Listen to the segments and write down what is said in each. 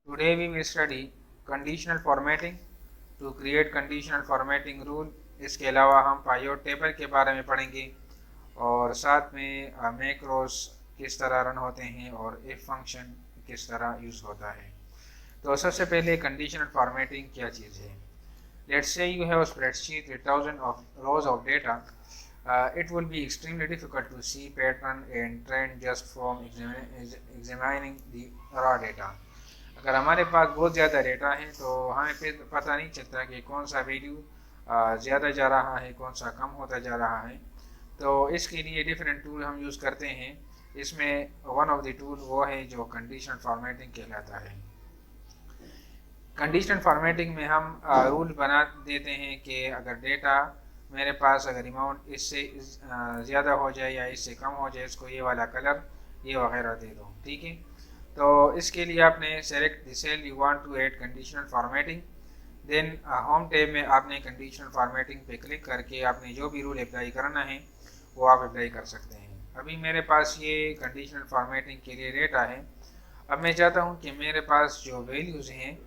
Today we will study conditional formatting to create conditional formatting rule। इसके अलावा हम पायोट table के बारे में पढ़ेंगे और साथ में मैक्रोस किस तरह रन होते हैं और इफ फंक्शन किस तरह यूज़ होता है। तो सबसे पहले कंडीशनल फॉर्मेटिंग क्या चीज़ है। Let's say you have a spreadsheet with thousands of rows of data. It will be extremely difficult to see pattern and trend just from examining the raw data। अगर हमारे पास बहुत ज़्यादा डेटा है तो हमें फिर पता नहीं चलता कि कौन सा वैल्यू ज़्यादा जा रहा है, कौन सा कम होता जा रहा है। तो इसके लिए डिफरेंट टूल हम यूज़ करते हैं। इसमें वन ऑफ द टूल वो है जो कंडीशनल फॉर्मेटिंग कहलाता है। कंडीशनल फॉर्मेटिंग में हम रूल बना देते हैं कि अगर डेटा मेरे पास अगर अमाउंट इससे ज़्यादा हो जाए या इससे कम हो जाए, इसको ये वाला कलर ये वगैरह दे दो, ठीक है। तो इसके लिए आपने select the cell you want to add conditional formatting, then home tab में आपने कंडीशनल फॉर्मेटिंग पे क्लिक करके आपने जो भी रूल अप्लाई करना है वो आप अप्लाई कर सकते हैं। अभी मेरे पास ये कंडीशनल फॉर्मेटिंग के लिए डेटा है। अब मैं चाहता हूँ कि मेरे पास जो वैल्यूज़ हैं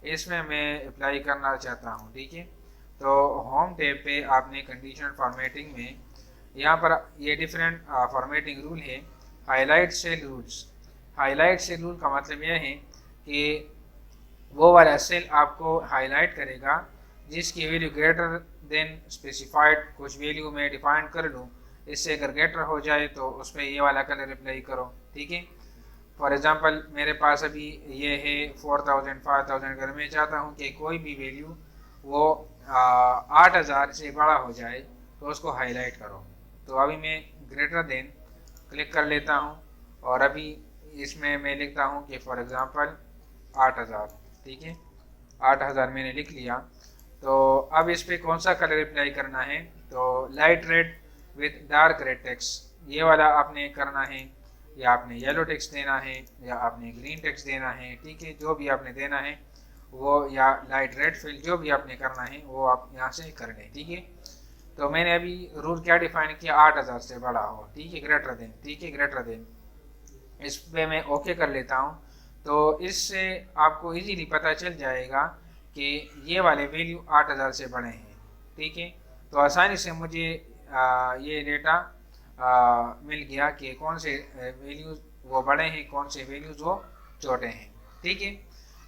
इसमें मैं अप्लाई करना चाहता हूँ, ठीक है। तो होम टैब पे आपने कंडीशनल फॉर्मेटिंग में यहाँ पर ये डिफरेंट फॉर्मेटिंग रूल है। Highlight cell rules. Highlight cell rule का मतलब यह है कि वो वाला सेल आपको हाईलाइट करेगा जिसकी वैल्यू ग्रेटर देन स्पेसिफाइड। कुछ वैल्यू मैं डिफाइन कर लूँ, इससे अगर ग्रेटर हो जाए तो उस पर ये वाला कलर अप्लाई करो, ठीक है। फॉर एग्जांपल मेरे पास अभी ये है 4000 5000। अगर मैं चाहता हूँ कि कोई भी वैल्यू वो 8000 से बड़ा हो जाए तो उसको हाईलाइट करो। तो अभी मैं ग्रेटर देन क्लिक कर लेता हूँ और अभी इसमें मैं लिखता हूँ कि फॉर एग्जांपल 8000, ठीक है। 8000 मैंने लिख लिया। तो अब इस पर कौन सा कलर अप्लाई करना है, तो light red with dark red text ये वाला आपने करना है, या आपने येलो टेक्स्ट देना है या आपने ग्रीन टेक्स्ट देना है, ठीक है। जो भी आपने देना है वो, या लाइट रेड फिल, जो भी आपने करना है वो आप यहाँ से कर लें, ठीक है। तो मैंने अभी रूल क्या डिफाइन किया, 8000 से बड़ा हो, ठीक है, ग्रेटर देन, ठीक है, ग्रेटर देन। इस पे मैं ओके कर लेता हूँ। तो इससे आपको इजीली पता चल जाएगा कि ये वाले वैल्यू 8000 से बड़े हैं, ठीक है। तो आसानी से मुझे ये डेटा मिल गया कि कौन से वैल्यूज वो बड़े हैं, कौन से वैल्यूज वो छोटे हैं, ठीक है।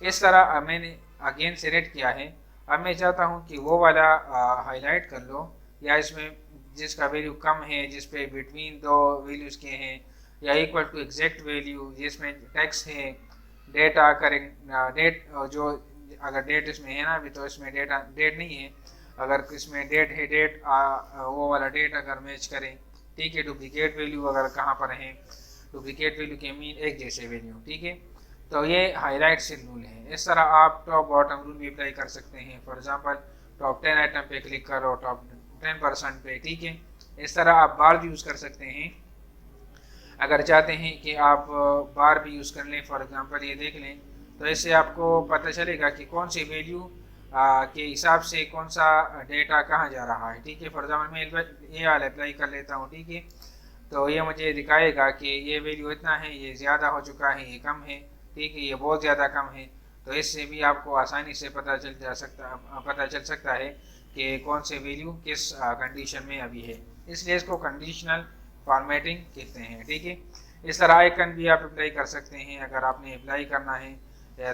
इस तरह मैंने अगेन सेलेक्ट किया है। अब मैं चाहता हूँ कि वो वाला हाईलाइट कर लो, या इसमें जिसका वैल्यू कम है, जिस पे बिटवीन दो वैल्यूज़ के हैं, या इक्वल टू एग्जैक्ट वैल्यू जिसमें टेक्स्ट है, डेटा करेक्ट डेट जो अगर डेट इसमें है ना अभी, तो इसमें डेटा डेट नहीं है। अगर इसमें डेट है, डेट वो वाला डेट अगर मैच करें, ठीक है। डुप्लीकेट वैल्यू अगर कहाँ पर है, डुप्लीकेट वैल्यू के मीन एक जैसे वैल्यू, ठीक है। तो ये हाईलाइट से रूल है। इस तरह आप टॉप बॉटम रूल भी अप्लाई कर सकते हैं। फॉर एग्जांपल टॉप 10 आइटम पे क्लिक करो, टॉप 10% पे, ठीक है। इस तरह आप बार भी यूज़ कर सकते हैं। अगर चाहते हैं कि आप बार भी यूज़ कर लें, फॉर एग्जांपल ये देख लें, तो इससे आपको पता चलेगा कि कौन सी वैल्यू के हिसाब से कौन सा डेटा कहाँ जा रहा है, ठीक है। फॉर एग्जांपल मैं ये वाला अप्लाई कर लेता हूँ, ठीक है। तो ये मुझे दिखाएगा कि ये वैल्यू इतना है, ये ज़्यादा हो चुका है, ये कम है, ठीक है, ये बहुत ज़्यादा कम है। तो इससे भी आपको आसानी से पता चल सकता है कि कौन से वैल्यू किस कंडीशन में अभी है। इसलिए इसको कंडीशनल फॉर्मेटिंग कहते हैं, ठीक है। इस तरह आइकन भी आप अप्लाई कर सकते हैं। अगर आपने अप्लाई करना है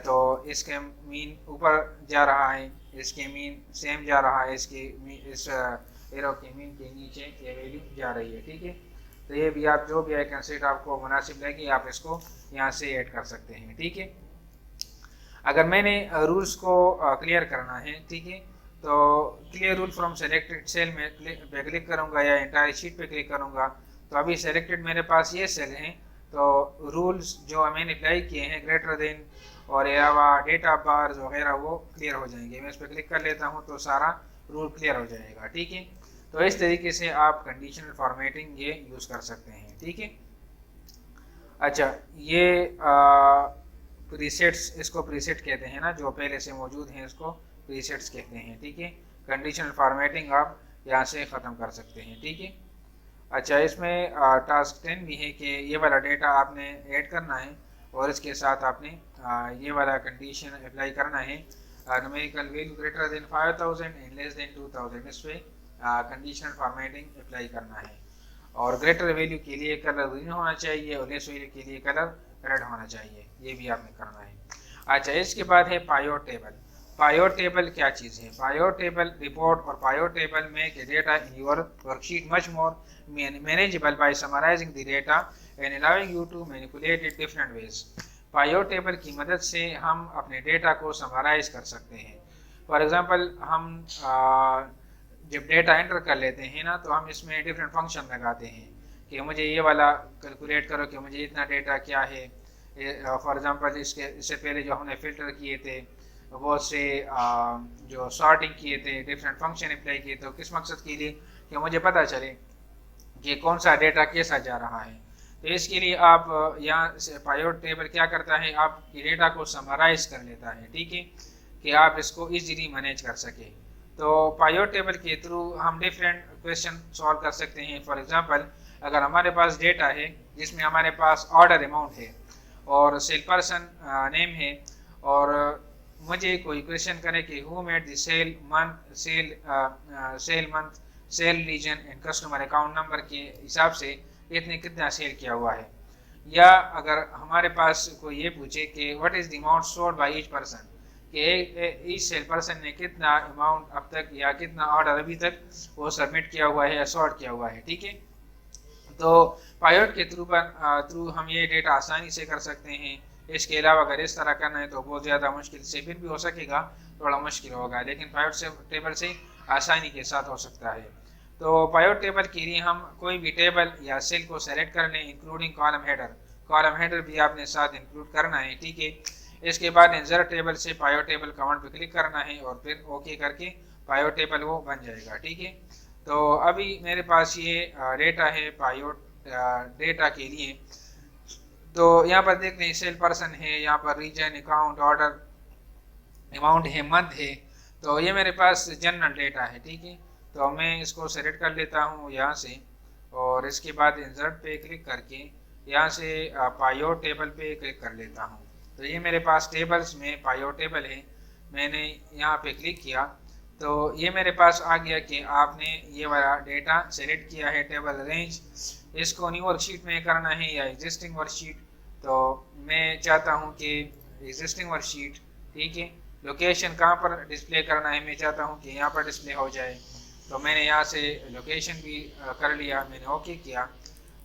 तो इसके मीन ऊपर जा रहा है, इसके मीन सेम जा रहा है, इस एरो के मीन के नीचे ये वैल्यू जा रही है, ठीक है। तो ये भी आप जो भी आइकन सेट आपको मुनासिब लगे आप इसको यहाँ से ऐड कर सकते हैं, ठीक है। अगर मैंने रूल्स को क्लियर करना है, ठीक है, तो clear rule from selected cell में पे क्लिक करूँगा या इंटायर शीट पे क्लिक करूँगा। तो अभी सेलेक्टेड मेरे पास ये सेल हैं। तो रूल्स जो मैंने अप्लाई किए हैं ग्रेटर देन और अलावा डेटा बार्स वगैरह वो क्लियर हो जाएंगे। मैं इस पर क्लिक कर लेता हूँ तो सारा रूल क्लियर हो जाएगा, ठीक है। तो इस तरीके से आप कंडीशनल फॉर्मेटिंग ये यूज़ कर सकते हैं, ठीक है। अच्छा, ये प्रीसेट्स, इसको प्रीसेट कहते हैं ना, जो पहले से मौजूद हैं इसको प्रीसेट्स कहते हैं, ठीक है। कंडीशनल फॉर्मेटिंग आप यहाँ से ख़त्म कर सकते हैं, ठीक है। अच्छा, इसमें टास्क 10 भी है कि ये वाला डेटा आपने ऐड करना है और इसके साथ आपने ये वाला कंडीशन अप्लाई करना है, numerical value greater than 5000 and less than 2000, इस पे कंडीशनल फॉर्मेटिंग अप्लाई करना है। और ग्रेटर वैल्यू के लिए कलर ग्रीन होना चाहिए और लेस वैल्यू के लिए कलर रेड होना चाहिए, ये भी आपने करना है। अच्छा, इसके बाद है पायोट टेबल। पायोट टेबल क्या चीज़ है? पायोट टेबल रिपोर्ट और pivot table make data in your worksheet much more manageable by summarizing the data and allowing you to manipulate it different ways. Pivot table की मदद से हम अपने डेटा को समराइज कर सकते हैं। फॉर एग्जांपल, हम जब डेटा एंटर कर लेते हैं ना, तो हम इसमें डिफरेंट फंक्शन लगाते हैं कि मुझे ये वाला कैलकुलेट करो कि मुझे इतना डेटा क्या है। फॉर एग्जांपल, इससे पहले जो हमने फ़िल्टर किए थे, वो से जो सॉर्टिंग किए थे, डिफरेंट फंक्शन अप्लाई किए, तो किस मकसद के लिए? कि मुझे पता चले कि कौन सा डेटा कैसा जा रहा है। तो इसके लिए आप यहाँ से पायोट टेबल क्या करता है, आपकी डेटा को समराइज कर लेता है, ठीक है, कि आप इसको इजीली मैनेज कर सके। तो पायोट टेबल के थ्रू हम डिफरेंट क्वेश्चन सॉल्व कर सकते हैं। फॉर एग्जांपल, अगर हमारे पास डेटा है जिसमें हमारे पास ऑर्डर अमाउंट है और सेल पर्सन नेम है, और मुझे कोई क्वेश्चन करे कि who made the sale month, sale region and customer account number के हिसाब से इतने कितना सेल किया हुआ है। या अगर हमारे पास कोई ये पूछे कि what is the amount sold by each person, कि ईच सेल पर्सन ने कितना अमाउंट अब तक या कितना ऑर्डर अभी तक वो सबमिट किया हुआ है या सॉर्ट किया हुआ है, ठीक है। तो पायोट के थ्रू हम ये डेटा आसानी से कर सकते हैं। इसके अलावा अगर इस तरह करना है तो बहुत ज़्यादा मुश्किल से फिर भी हो सकेगा, थोड़ा मुश्किल होगा, लेकिन पायोट टेबल से आसानी के साथ हो सकता है। तो पायोट टेबल के लिए हम कोई भी टेबल या सेल को सेलेक्ट कर लें, including column header. Column header भी आपने साथ इंक्लूड करना है, ठीक है। इसके बाद इंसर्ट टेबल से पायोट टेबल कमांड पर क्लिक करना है और फिर ओके करके पायोट टेबल वो बन जाएगा, ठीक है। तो अभी मेरे पास ये डेटा है पायोट डेटा के लिए। तो यहाँ पर देख लें, सेल पर्सन है, यहाँ पर रीजन, अकाउंट, ऑर्डर, अमाउंट है, मंथ है। तो ये मेरे पास जनरल डेटा है, ठीक है। तो मैं इसको सेलेक्ट कर लेता हूँ यहाँ से, और इसके बाद इंसर्ट पे क्लिक करके यहाँ से पायोट टेबल पे क्लिक कर लेता हूँ। तो ये मेरे पास टेबल्स में पायोट टेबल है। मैंने यहाँ पे क्लिक किया तो ये मेरे पास आ गया कि आपने ये वाला डेटा सेलेक्ट किया है, टेबल रेंज। इसको न्यू वर्कशीट में करना है या एग्जिस्टिंग वर्कशीट। तो मैं चाहता हूँ कि एग्जिस्टिंग वर्कशीट, ठीक है। लोकेशन कहाँ पर डिस्प्ले करना है, मैं चाहता हूँ कि यहाँ पर डिस्प्ले हो जाए। तो मैंने यहाँ से लोकेशन भी कर लिया, मैंने ओके किया।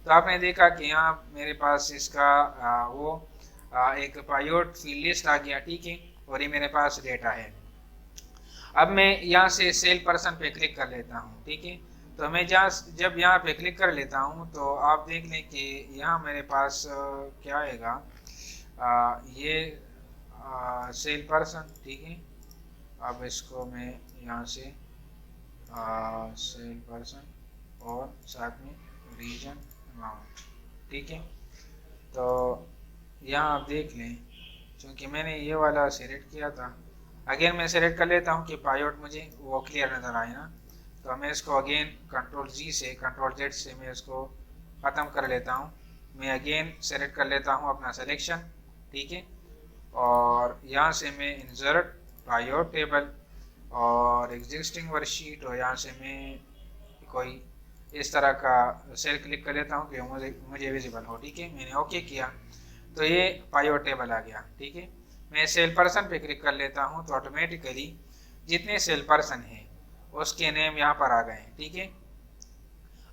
तो आपने देखा कि यहाँ मेरे पास इसका एक पायोट फील्ड लिस्ट आ गया, ठीक है, और ये मेरे पास डेटा है। अब मैं यहाँ से सेल पर्सन पे क्लिक कर लेता हूँ, ठीक है। तो मैं जब यहाँ पे क्लिक कर लेता हूँ तो आप देख लें कि यहाँ मेरे पास क्या आएगा, ये सेल पर्सन, ठीक है। अब इसको मैं यहाँ से सेल पर्सन और साथ में रीजन, अमाउंट, ठीक है। तो यहाँ आप देख लें, क्योंकि मैंने ये वाला सेलेक्ट किया था, अगेन मैं सेलेक्ट कर लेता हूँ कि पायोट मुझे वो क्लियर नज़र आए ना। तो मैं इसको अगेन कंट्रोल जी से, कंट्रोल जेड से मैं इसको ख़त्म कर लेता हूँ। मैं अगेन सेलेक्ट कर लेता हूँ अपना सिलेक्शन, ठीक है। और यहाँ से मैं इंसर्ट पायोट टेबल और एग्जिस्टिंग वर्कशीट, और यहाँ से मैं कोई इस तरह का सेल क्लिक कर लेता हूँ कि मुझे विजिबल हो, ठीक है। मैंने ओके किया तो ये पायोट टेबल आ गया, ठीक है। मैं सेल पर्सन पे क्लिक कर लेता हूँ तो ऑटोमेटिकली जितने सेल पर्सन हैं उसके नेम यहाँ पर आ गए, ठीक है।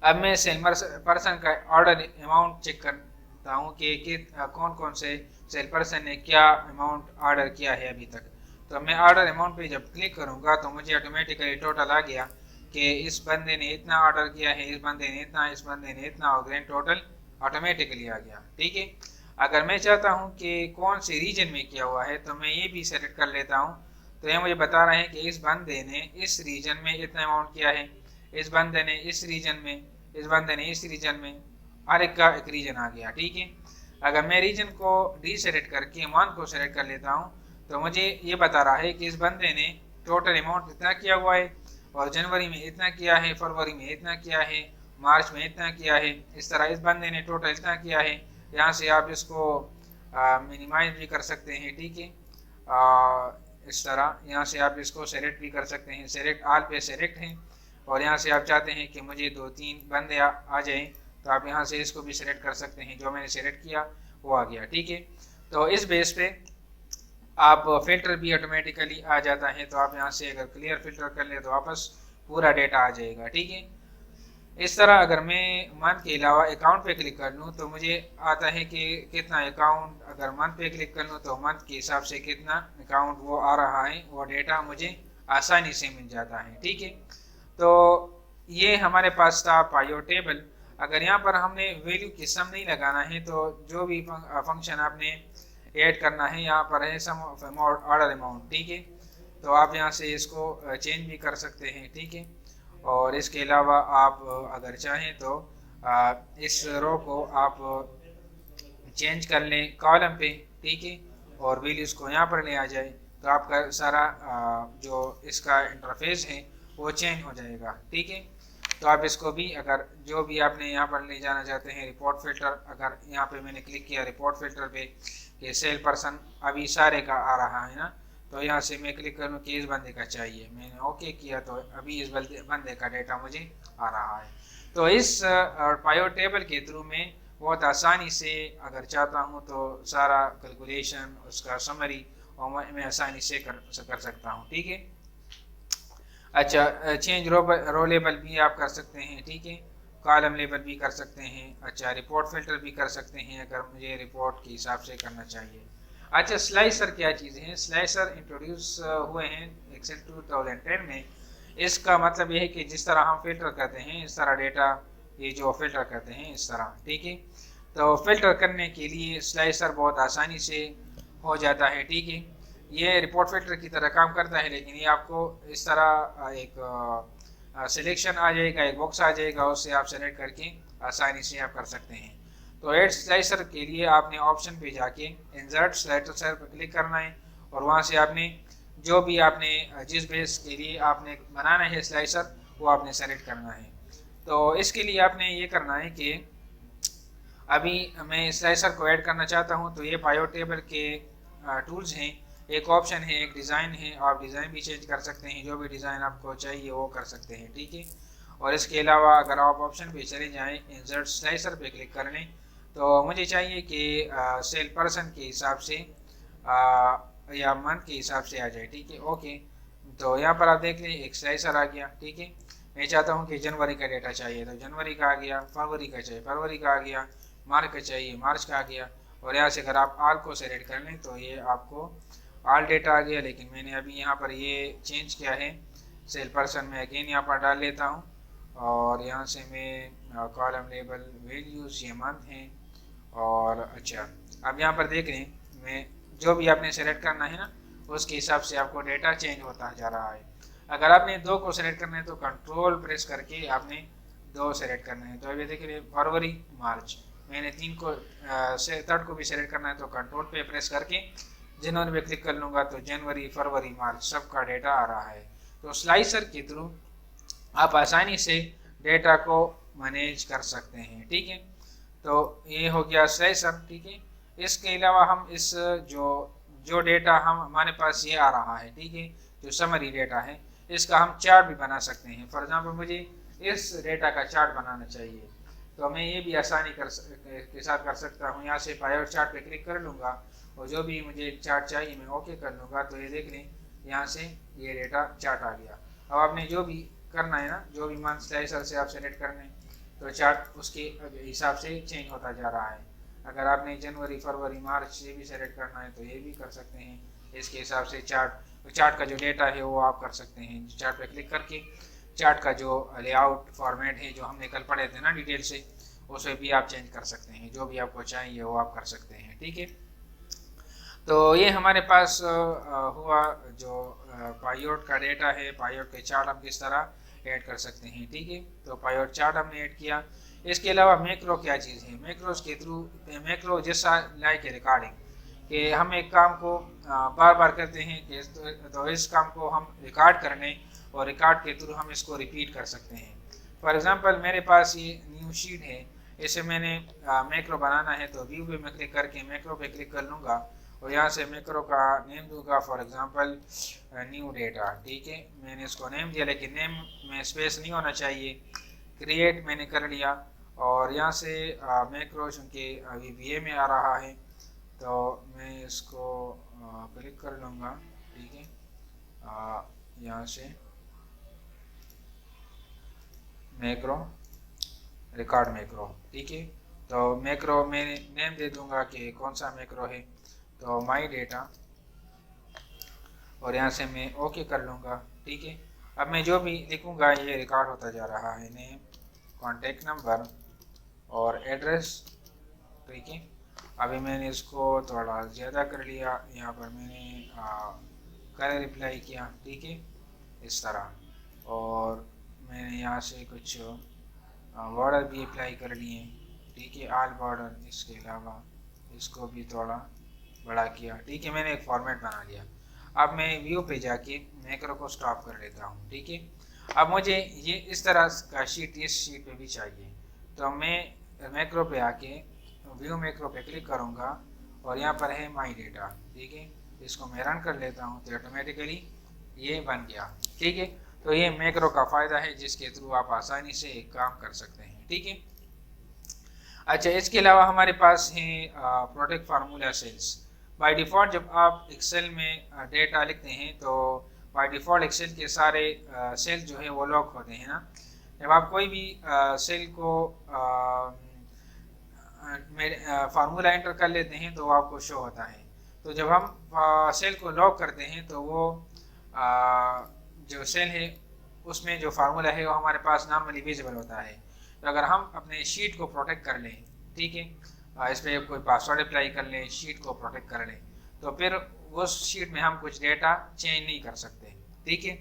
अब मैं सेल पर्सन का ऑर्डर अमाउंट चेक करता हूँ कि कौन कौन से सेल पर्सन ने क्या अमाउंट ऑर्डर किया है अभी तक। तो मैं ऑर्डर अमाउंट पे जब क्लिक करूँगा तो मुझे ऑटोमेटिकली टोटल आ गया कि इस बंदे ने इतना ऑर्डर किया है, इस बंदे ने इतना, इस बंदे ने इतना, और ग्रैंड टोटल ऑटोमेटिकली आ गया, ठीक है। अगर मैं चाहता हूँ कि कौन से रीजन में किया हुआ है तो मैं ये भी सेलेक्ट कर लेता हूँ। तो ये मुझे बता रहे हैं कि इस बंदे ने इस रीजन में इतना अमाउंट किया है, इस बंदे ने इस रीजन में, इस बंदे ने इस रीजन में, हर एक का एक रीजन आ गया, ठीक है। अगर मैं रीजन को डीसेलेक्ट करके वन को सेलेक्ट कर लेता हूँ तो मुझे ये बता रहा है कि इस बंदे ने टोटल अमाउंट इतना किया हुआ है, और जनवरी में इतना किया है, फरवरी में इतना किया है, मार्च में इतना किया है। इस तरह इस बंदे ने टोटल इतना किया है। यहाँ से आप इसको मिनिमाइज भी कर सकते हैं, ठीक है। इस तरह यहाँ से आप इसको सेलेक्ट भी कर सकते हैं, सेलेक्ट आल पे सेलेक्ट हैं, और यहाँ से आप चाहते हैं कि मुझे 2-3 बंदे आ जाएं, तो आप यहाँ से इसको भी सेलेक्ट कर सकते हैं। जो मैंने सेलेक्ट किया वो आ गया, ठीक है। तो इस बेस पे आप फिल्टर भी ऑटोमेटिकली आ जाता है। तो आप यहाँ से अगर क्लियर फिल्टर कर ले तो वापस पूरा डेटा आ जाएगा, ठीक है। इस तरह अगर मैं मंथ के अलावा अकाउंट पे क्लिक कर लूँ तो मुझे आता है कि कितना अकाउंट, अगर मंथ पे क्लिक कर लूँ तो मंथ के हिसाब से कितना अकाउंट वो आ रहा है, वो डेटा मुझे आसानी से मिल जाता है, ठीक है। तो ये हमारे पास था पायो टेबल। अगर यहाँ पर हमने वैल्यू की सम नहीं लगाना है तो जो भी फंक्शन आपने ऐड करना है, यहाँ पर है सम ऑफ ऑर्डर अमाउंट, ठीक है। तो आप यहाँ से इसको चेंज भी कर सकते हैं, ठीक है। और इसके अलावा आप अगर चाहें तो इस रो को आप चेंज कर लें कॉलम पे, ठीक है, और वैल्यूज़ को यहाँ पर ले आ जाए, तो आपका सारा जो इसका इंटरफेस है वो चेंज हो जाएगा, ठीक है। तो आप इसको भी अगर जो भी आपने यहाँ पर ले जाना चाहते हैं, रिपोर्ट फिल्टर, अगर यहाँ पे मैंने क्लिक किया रिपोर्ट फिल्टर पे कि सेल पर्सन अभी सारे का आ रहा है ना, तो यहाँ से मैं क्लिक करूँ कि इस बंदे का चाहिए, मैंने ओके किया तो अभी इस बंदे का डेटा मुझे आ रहा है। तो इस पायो टेबल के थ्रू में बहुत आसानी से अगर चाहता हूँ तो सारा कैलकुलेशन, उसका समरी और मैं आसानी से कर सकता हूँ, ठीक है। अच्छा, चेंज रो लेबल भी आप कर सकते हैं, ठीक है, कॉलम लेबल भी कर सकते हैं। अच्छा, रिपोर्ट फिल्टर भी कर सकते हैं अगर मुझे रिपोर्ट के हिसाब से करना चाहिए। अच्छा, स्लाइसर क्या चीज़ है? स्लाइसर इंट्रोड्यूस हुए हैं एक्सेल 2010 में। इसका मतलब यह है कि जिस तरह हम फिल्टर करते हैं इस तरह डेटा ये जो फिल्टर करते हैं इस तरह, ठीक है। तो फिल्टर करने के लिए स्लाइसर बहुत आसानी से हो जाता है, ठीक है। ये रिपोर्ट फिल्टर की तरह काम करता है, लेकिन ये आपको इस तरह एक सिलेक्शन आ जाएगा, एक बॉक्स आ जाएगा, उससे आप सेलेक्ट करके आसानी से आप कर सकते हैं। तो एड स्लाइसर के लिए आपने ऑप्शन पे जाके इंसर्ट स्लाइसर पर क्लिक करना है, और वहाँ से आपने जो भी आपने जिस बेस के लिए आपने बनाना है स्लाइसर वो आपने सेलेक्ट करना है। तो इसके लिए आपने ये करना है कि अभी मैं स्लाइसर को ऐड करना चाहता हूँ, तो ये पायो टेबल के टूल्स हैं, एक ऑप्शन है, एक डिज़ाइन है, आप डिज़ाइन भी चेंज कर सकते हैं, जो भी डिज़ाइन आपको चाहिए वो कर सकते हैं, ठीक है। और इसके अलावा अगर आप ऑप्शन पे चले जाएं, इंसर्ट स्लाइसर पे क्लिक कर लें, तो मुझे चाहिए कि सेल पर्सन के हिसाब से या मंथ के हिसाब से आ जाए, ठीक है, ओके। तो यहाँ पर आप देख लें एक स्लाइसर आ गया, ठीक है। मैं चाहता हूँ कि जनवरी का डेटा चाहिए तो जनवरी का आ गया, फरवरी का चाहिए फरवरी का आ गया, मार्च का चाहिए मार्च का आ गया। और यहाँ से अगर आप आल को सेलेक्ट कर लें तो ये आपको आल डेटा आ गया। लेकिन मैंने अभी यहाँ पर ये चेंज किया है, सेल पर्सन में अगेन यहाँ पर डाल लेता हूँ, और यहाँ से मैं कॉलम लेबल वैल्यूज़ ये मंथ हैं। और अच्छा, अब यहाँ पर देख लें, मैं जो भी आपने सेलेक्ट करना है ना उसके हिसाब से आपको डेटा चेंज होता जा रहा है। अगर आपने 2 को सेलेक्ट करना है तो कंट्रोल प्रेस करके आपने 2 सेलेक्ट करना है। तो अभी देखिए फरवरी मार्च, मैंने 3 को से 3rd को भी सेलेक्ट करना है तो कंट्रोल पे प्रेस करके जनवरी पे क्लिक कर लूँगा तो जनवरी फरवरी मार्च सबका डेटा आ रहा है। तो स्लाइसर के थ्रू आप आसानी से डेटा को मैनेज कर सकते हैं, ठीक है। तो ये हो गया स्लाइसर, ठीक है। इसके अलावा हम इस जो डेटा हमारे पास ये आ रहा है, ठीक है, जो समरी डेटा है, इसका हम चार्ट भी बना सकते हैं। फॉर एग्जांपल मुझे इस डेटा का चार्ट बनाना चाहिए तो मैं ये भी आसानी के साथ कर सकता हूँ। यहाँ से पायो चार्ट पे क्लिक कर लूँगा और जो भी मुझे चार्ट चाहिए मैं ओके कर लूँगा। तो ये देख लें यहाँ से ये डेटा चार्ट आ गया। अब आपने जो भी करना है ना, जो भी मंथ स्लाइसर से आप सेलेक्ट करना है तो चार्ट उसके हिसाब से चेंज होता जा रहा है। अगर आपने जनवरी फरवरी मार्च ये भी सेलेक्ट करना है तो ये भी कर सकते हैं, इसके हिसाब से चार्ट का जो डेटा है वो आप कर सकते हैं। चार्ट पे क्लिक करके चार्ट का जो लेआउट फॉर्मेट है जो हमने कल पढ़े थे ना डिटेल से, उसे भी आप चेंज कर सकते हैं, जो भी आपको चाहिए वो आप कर सकते हैं, ठीक है। तो ये हमारे पास हुआ जो पायोट का डेटा है, पायोट के चार्ट हम किस तरह ऐड कर सकते हैं, ठीक है। तो पायोट चार्ट हमने ऐड किया। इसके अलावा मैक्रो क्या चीज़ है? मैक्रोज के थ्रू, मैक्रो जैसा लाइक रिकॉर्डिंग, कि हम एक काम को बार बार करते हैं कि तो इस काम को हम रिकॉर्ड करने और रिकॉर्ड के थ्रू हम इसको रिपीट कर सकते हैं। फॉर एग्जांपल मेरे पास ये न्यू शीट है, इसे मैंने मैक्रो बनाना है तो व्यू पे मैं क्लिक करके मैक्रो पे क्लिक कर लूँगा और यहाँ से मैक्रो का नेम दूंगा, फॉर एग्जांपल न्यू डेटा। ठीक है, मैंने इसको नेम दिया, लेकिन नेम में स्पेस नहीं होना चाहिए। क्रिएट मैंने कर लिया और यहाँ से मैक्रो चूँकि अभी VA में आ रहा है तो मैं इसको क्लिक कर लूँगा। ठीक है, यहाँ से मैक्रो रिकॉर्ड मैक्रो। ठीक है, तो मैक्रो मैं नेम दे दूंगा कि कौन सा मैक्रो है, तो माई डेटा, और यहाँ से मैं ओके कर लूँगा। ठीक है, अब मैं जो भी लिखूँगा ये रिकॉर्ड होता जा रहा है, नेम, कॉन्टेक्ट नंबर और एड्रेस। ठीक है, अभी मैंने इसको थोड़ा ज़्यादा कर लिया, यहाँ पर मैंने कलर अप्लाई किया। ठीक है, इस तरह, और मैंने यहाँ से कुछ बॉर्डर भी अप्लाई कर लिए। ठीक है, ऑल बॉर्डर, इसके अलावा इसको भी थोड़ा बड़ा किया। ठीक है, मैंने एक फॉर्मेट बना लिया। अब मैं व्यू पे जाके मैक्रो को स्टॉप कर लेता हूँ। ठीक है, अब मुझे ये इस तरह का शीट इस शीट पे भी चाहिए, तो मैं मैक्रो पे आके व्यू मैक्रो पे क्लिक करूँगा और यहाँ पर है माई डेटा। ठीक है, इसको मैं रन कर लेता हूँ तो ऑटोमेटिकली ये बन गया। ठीक है, तो ये मैक्रो का फ़ायदा है जिसके थ्रू आप आसानी से एक काम कर सकते हैं। ठीक है, अच्छा, इसके अलावा हमारे पास है product formula sales. By default जब आप एक्सेल में डेटा लिखते हैं तो बाय डिफ़ॉल्ट एक्सेल के सारे सेल जो है वो लॉक होते हैं ना। जब आप कोई भी सेल को फार्मूला एंटर कर लेते हैं तो वो आपको शो होता है। तो जब हम सेल को लॉक करते हैं तो वो जो सेल है उसमें जो फार्मूला है वो हमारे पास नॉर्मली विजिबल होता है। तो अगर हम अपने शीट को प्रोटेक्ट कर लें, ठीक है, इस पर कोई पासवर्ड अप्लाई कर लें, शीट को प्रोटेक्ट कर लें, तो फिर उस शीट में हम कुछ डेटा चेंज नहीं कर सकते। ठीक है,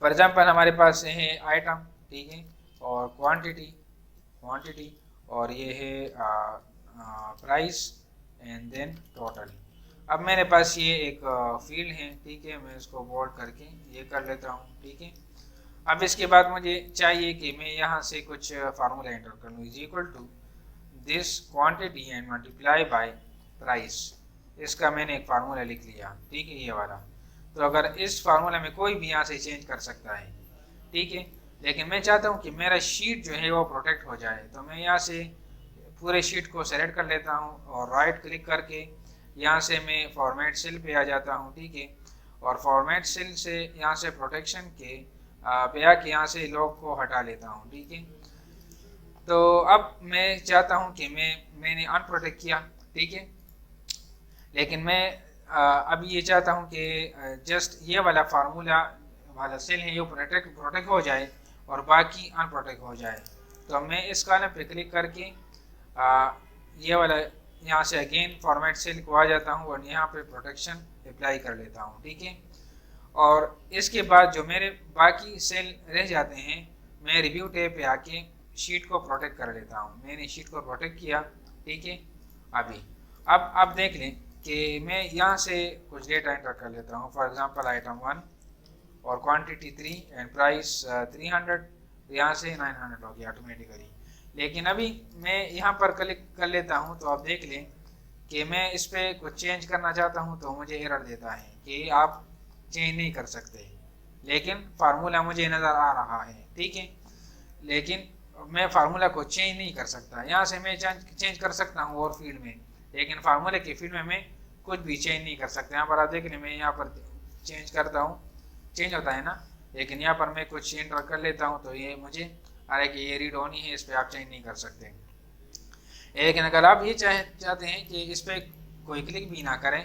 फॉर एग्जांपल हमारे पास है आइटम, ठीक है, और क्वांटिटी और ये है प्राइस एंड देन टोटल। अब मेरे पास ये एक फील्ड है। ठीक है, मैं इसको बोल्ड करके ये कर लेता हूँ। ठीक है, अब इसके बाद मुझे चाहिए कि मैं यहाँ से कुछ फार्मूला एंटर कर लूँ, is equal to this quantity and multiply by price. इसका मैंने एक फार्मूला लिख लिया। ठीक है, ये वाला। तो अगर इस फार्मूला में कोई भी यहाँ से चेंज कर सकता है। ठीक है, लेकिन मैं चाहता हूँ कि मेरा शीट जो है वो प्रोटेक्ट हो जाए, तो मैं यहाँ से पूरे शीट को सेलेक्ट कर लेता हूँ और राइट क्लिक करके यहाँ से मैं फॉर्मेट सेल पे आ जाता हूँ। ठीक है, और फॉर्मेट सेल से यहाँ से प्रोटेक्शन के पे आके यहाँ से लॉक को हटा लेता हूँ। ठीक है, तो अब मैं चाहता हूँ कि मैंने अनप्रोटेक्ट किया। ठीक है, लेकिन मैं अब ये चाहता हूँ कि जस्ट ये वाला फार्मूला वाला सेल है ये प्रोटेक्ट हो जाए और बाकी अनप्रोटेक्ट हो जाए। तो मैं इस कॉलम पे क्लिक करके ये वाला यहाँ से अगेन फॉर्मेट सेल को आ जाता हूँ और यहाँ पे प्रोटेक्शन अप्लाई कर लेता हूँ। ठीक है, और इसके बाद जो मेरे बाकी सेल रह जाते हैं मैं रिव्यू टैब पे आके शीट को प्रोटेक्ट कर लेता हूँ। मैंने शीट को प्रोटेक्ट किया। ठीक है, अभी अब आप देख लें कि मैं यहाँ से कुछ डेटा एंटर कर लेता हूँ, फॉर एग्जांपल आइटम 1 और क्वांटिटी 3 एंड प्राइस 300, यहाँ से 900 हो गया ऑटोमेटिकली। लेकिन अभी मैं यहाँ पर क्लिक कर लेता हूँ तो आप देख लें कि मैं इस पर कुछ चेंज करना चाहता हूँ तो मुझे एरर देता है कि आप चेंज नहीं कर सकते, लेकिन फार्मूला मुझे नज़र आ रहा है। ठीक है, लेकिन मैं फार्मूला को चेंज नहीं कर सकता। यहाँ से मैं चेंज कर सकता हूँ और फील्ड में, लेकिन फार्मूले के फील्ड में मैं कुछ भी चेंज नहीं कर सकता। यहाँ पर आप देख लें मैं यहाँ पर चेंज करता हूँ, चेंज होता है ना, लेकिन यहाँ पर मैं कुछ एंटर कर लेता हूँ तो ये मुझे आ रहा है कि ये रीड ऑन ही है, इस पर आप चेंज नहीं कर सकते। लेकिन अगर आप ये चाहते हैं कि इस पर कोई क्लिक भी ना करें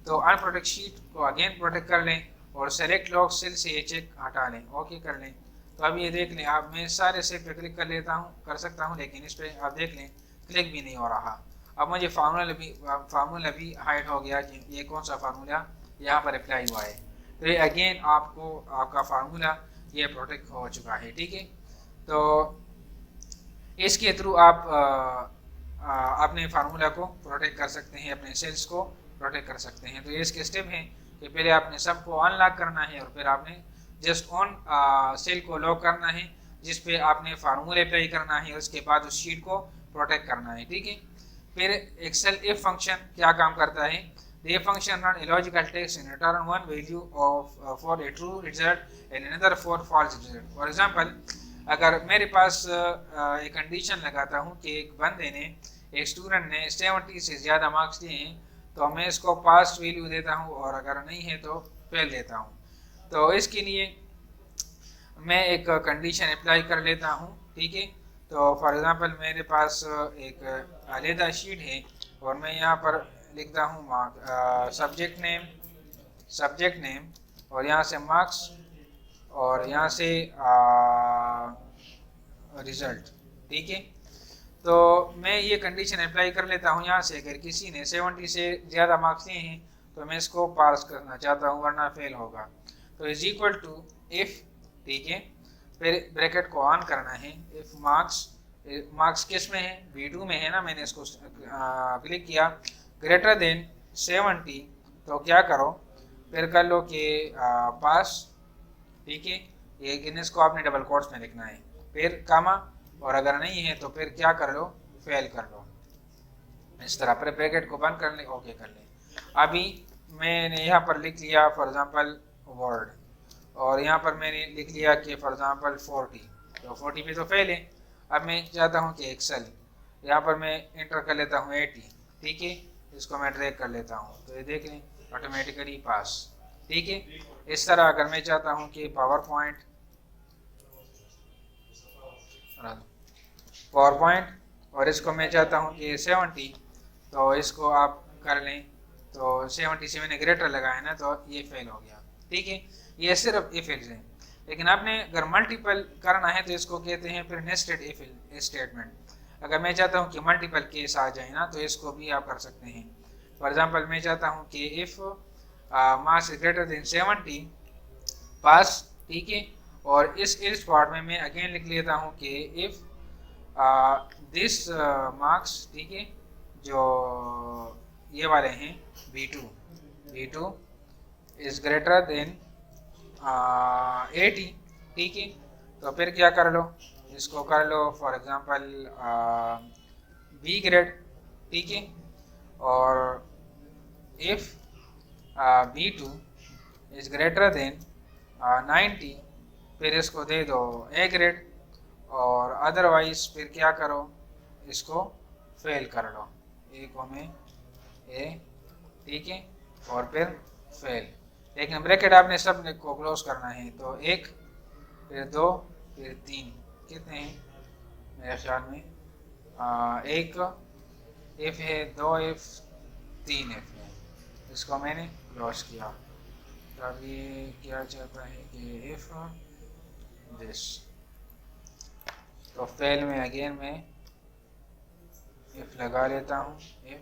तो अनप्रोटेक्ट शीट को अगेन प्रोटेक्ट कर लें और सेलेक्ट लॉक सेल से ये चेक हटा लें, ओके कर लें। तो अब ये देख लें आप, मैं सारे सेल पे क्लिक कर सकता हूँ, लेकिन इस पर आप देख लें क्लिक भी नहीं हो रहा। अब मुझे फार्मूला भी हाइड हो गया कि ये कौन सा फार्मूला यहाँ पर अप्लाई हुआ है। तो ये अगेन आपका फार्मूला ये प्रोटेक्ट हो चुका है। ठीक है, तो इसके थ्रू आप अपने फार्मूला को प्रोटेक्ट कर सकते हैं, अपने सेल्स को प्रोटेक्ट कर सकते हैं। तो ये इसके स्टेप हैं कि पहले आपने सबको अनलॉक करना है और फिर आपने जस्ट ऑन सेल को लॉक करना है जिस पे आपने फार्मूले अप्लाई करना है, उसके बाद उस शीट को प्रोटेक्ट करना है, ठीक है। फिर एक्सेल इफ फंक्शन क्या काम करता है, the function run a logical test and return one value of for a true result and another for false result. For example, अगर मेरे पास एक कंडीशन लगाता हूँ कि एक बंदे ने, एक स्टूडेंट ने 70 से ज़्यादा मार्क्स लिए हैं, तो मैं इसको पास वैल्यू देता हूँ, और अगर नहीं है तो फेल देता हूँ। तो इसके लिए मैं एक कंडीशन अप्लाई कर लेता हूँ, ठीक है। तो फॉर एग्जांपल मेरे पास एक अलहदा शीट है, और मैं यहाँ पर लिखता हूँ सब्जेक्ट नेम और यहाँ से मार्क्स और यहाँ से रिजल्ट, ठीक है। तो मैं ये कंडीशन अप्लाई कर लेता हूँ यहाँ से, अगर किसी ने 70 से ज़्यादा मार्क्स लिए हैं तो मैं इसको पास करना चाहता हूँ, वरना फेल होगा। तो इज इक्वल टू इफ़, ठीक है, फिर ब्रैकेट को ऑन करना है। इफ़ मार्क्स किस में है, B2 में है ना, मैंने इसको क्लिक किया, ग्रेटर देन 70, तो क्या करो, फिर कर लो कि पास, ठीक है। ये इसको आपने डबल कोट्स में लिखना है, फिर कामा, और अगर नहीं है तो फिर क्या कर लो, फेल कर लो। इस तरह फिर ब्रैकेट को बंद कर ले, ओके कर ले। अभी मैंने यहाँ पर लिख लिया फॉर एग्जांपल वर्ड, और यहाँ पर मैंने लिख लिया कि फॉर एग्जांपल 40, तो 40 पे तो फेल है। अब मैं चाहता हूँ कि एक्सेल, यहाँ पर मैं इंटर कर लेता हूँ 80, ठीक है, इसको मैं ड्रैग कर लेता हूँ, तो ये देख लें ऑटोमेटिकली पास, ठीक है। इस तरह अगर मैं चाहता हूँ कि पावर पॉइंट और इसको मैं चाहता हूँ कि 70, तो इसको आप कर लें, तो 70 से मैंने ग्रेटर लगाया ना, तो ये फेल हो गया, ठीक है। ये सिर्फ इफ एल्स है, लेकिन आपने अगर मल्टीपल करना है तो इसको कहते हैं फिर नेस्टेड इफ स्टेटमेंट। अगर मैं चाहता हूँ कि मल्टीपल केस आ जाए ना, तो इसको भी आप कर सकते हैं। फॉर एग्जांपल मैं चाहता हूँ कि if mass is greater than 70 पास, ठीक है, और इस पार्ट में मैं अगेन लिख लेता हूँ कि इफ दिस मार्क्स, ठीक है, जो ये वाले हैं B2 इज ग्रेटर देन 80, ठीक है। तो फिर क्या कर लो, इसको कर लो फॉर एग्जांपल B ग्रेड, ठीक है, और if B2 is greater than 90, फिर इसको दे दो A ग्रेड, और अदरवाइज फिर क्या करो, इसको फेल कर लो, ए को में ए, ठीक है, और फिर फेल। लेकिन ब्रैकेट आपने सब को क्लोज करना है, तो 1 फिर 2 फिर 3, कितने हैं मेरे ख्याल में 1 एफ है, 2 एफ, 3 एफ है, इसको मैंने क्लोज किया। तो अब ये क्या चाहता है कि एफ दिस, तो फेल में अगेन मैं इफ लगा लेता हूँ, इफ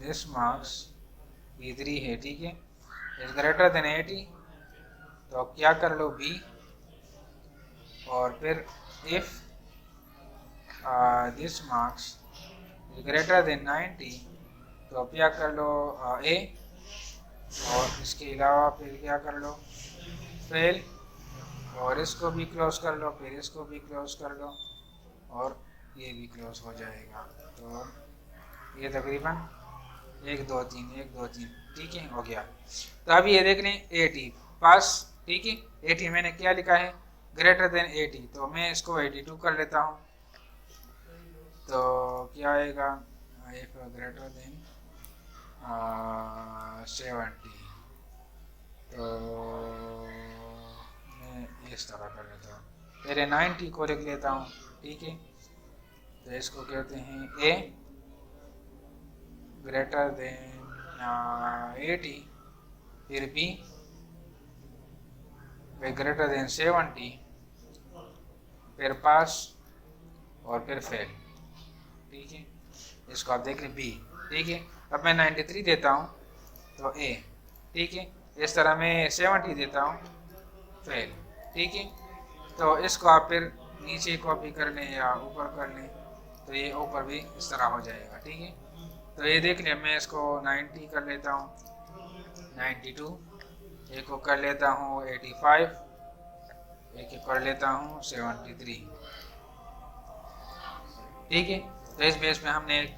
दिस मार्क्स E3 है, ठीक है, इज ग्रेटर देन 80, तो क्या कर लो B, और फिर if this marks is greater than 90, तो क्या कर लो A, और इसके अलावा फिर क्या कर लो फेल, और इसको भी क्लोज कर लो, फिर इसको भी क्लोज कर लो, और ये भी क्लोज हो जाएगा। तो ये तकरीबन 1 2 3 1 2 3, ठीक है, हो गया। तो अभी ये देख लें 80 पास, ठीक है, 80 मैंने क्या लिखा है, ग्रेटर देन 80, तो मैं इसको 82 कर लेता हूँ, तो क्या आएगा, इफ ग्रेटर देन 70, तो मैं इस तरह कर लेता हूँ, पहले 90 को लिख लेता हूँ, ठीक है, तो इसको कहते हैं A ग्रेटर देन 80, फिर B ग्रेटर देन 70, फिर पास, और फिर फेल, ठीक है। इसको आप देख लें B, ठीक है। अब मैं 93 देता हूँ तो A, ठीक है, इस तरह मैं 70 देता हूँ, फेल, ठीक है। तो इसको आप फिर नीचे कॉपी कर लें या ऊपर कर लें, तो ये ऊपर भी इस तरह हो जाएगा, ठीक है। तो ये देख लें, मैं इसको 90 कर लेता हूँ, 92, एक को कर लेता हूँ 85, एक को कर लेता हूँ 73। ठीक है, तो इस बेस पे हमने एक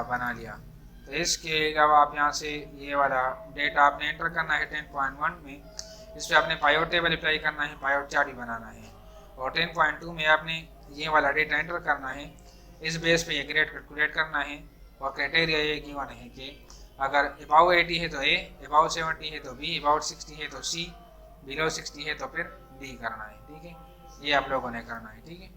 बना लिया। तो इसके अलावा आप यहाँ से ये वाला डेटा आपने एंटर करना है 10.1 में, इस पर आपने पायोट टेबल अप्लाई करना है, पायोट चार्ट भी बनाना है, और 10.2 में आपने ये वाला डेटा एंटर करना है। इस बेस पे ये ग्रेड कैलकुलेट करना है, और क्राइटेरिया ये गिवन है कि अगर अबाउ 80 है तो ए, अबाउ 70 है तो बी, अबाउट 60 है तो सी, बिलो 60 है तो फिर डी करना है। ठीक है, ये आप लोगों ने करना है। ठीक है।